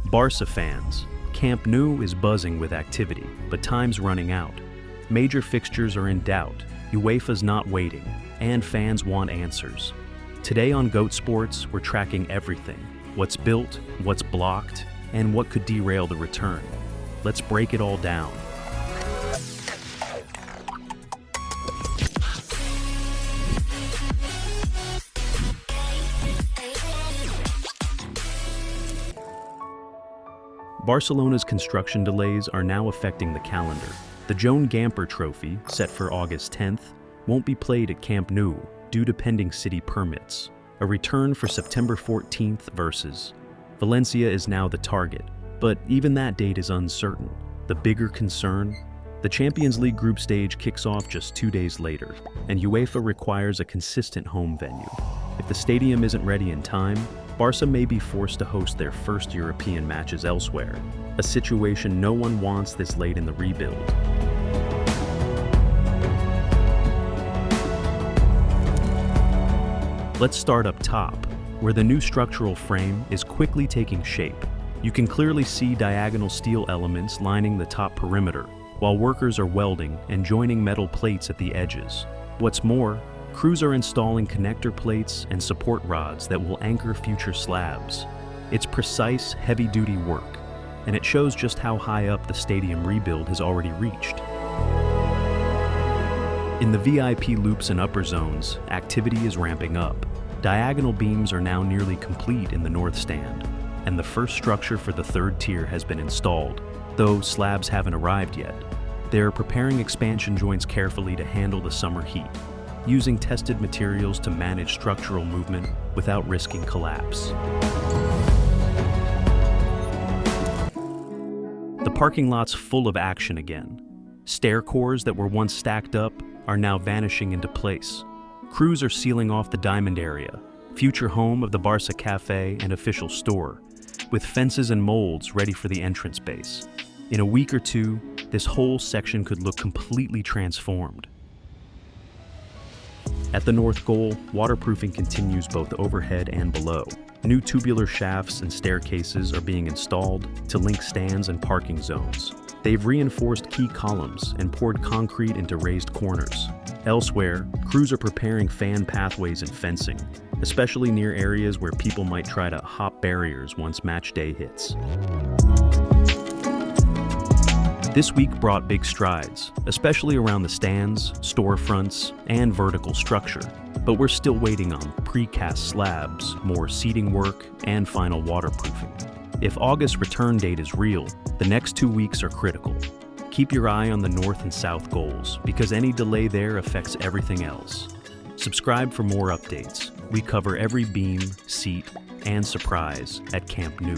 Barça fans, Camp Nou is buzzing with activity, but time's running out. Major fixtures are in doubt, UEFA's not waiting, and fans want answers. Today on GOAT Sports, we're tracking everything: what's built, what's blocked, and what could derail the return. Let's break it all down. Barcelona's construction delays are now affecting the calendar. The Joan Gamper Trophy, set for August 10th, won't be played at Camp Nou due to pending city permits. A return for September 14th versus Valencia is now the target, but even that date is uncertain. The bigger concern? The Champions League group stage kicks off just 2 days later, and UEFA requires a consistent home venue. If the stadium isn't ready in time, Barça may be forced to host their first European matches elsewhere, a situation no one wants this late in the rebuild. Let's start up top, where the new structural frame is quickly taking shape. You can clearly see diagonal steel elements lining the top perimeter, while workers are welding and joining metal plates at the edges. What's more, crews are installing connector plates and support rods that will anchor future slabs. It's precise, heavy-duty work, and it shows just how high up the stadium rebuild has already reached. In the VIP loops and upper zones, activity is ramping up. Diagonal beams are now nearly complete in the north stand, and the first structure for the third tier has been installed, though slabs haven't arrived yet. They're preparing expansion joints carefully to handle the summer heat, using tested materials to manage structural movement without risking collapse. The parking lot's full of action again. Stair cores that were once stacked up are now vanishing into place. Crews are sealing off the diamond area, future home of the Barça cafe and official store, with fences and molds ready for the entrance base. In a week or two, this whole section could look completely transformed. At the north goal, waterproofing continues both overhead and below. New tubular shafts and staircases are being installed to link stands and parking zones. They've reinforced key columns and poured concrete into raised corners. Elsewhere, crews are preparing fan pathways and fencing, especially near areas where people might try to hop barriers once match day hits. This week brought big strides, especially around the stands, storefronts, and vertical structure. But we're still waiting on precast slabs, more seating work, and final waterproofing. If August's return date is real, the next 2 weeks are critical. Keep your eye on the north and south goals, because any delay there affects everything else. Subscribe for more updates. We cover every beam, seat, and surprise at Camp Nou.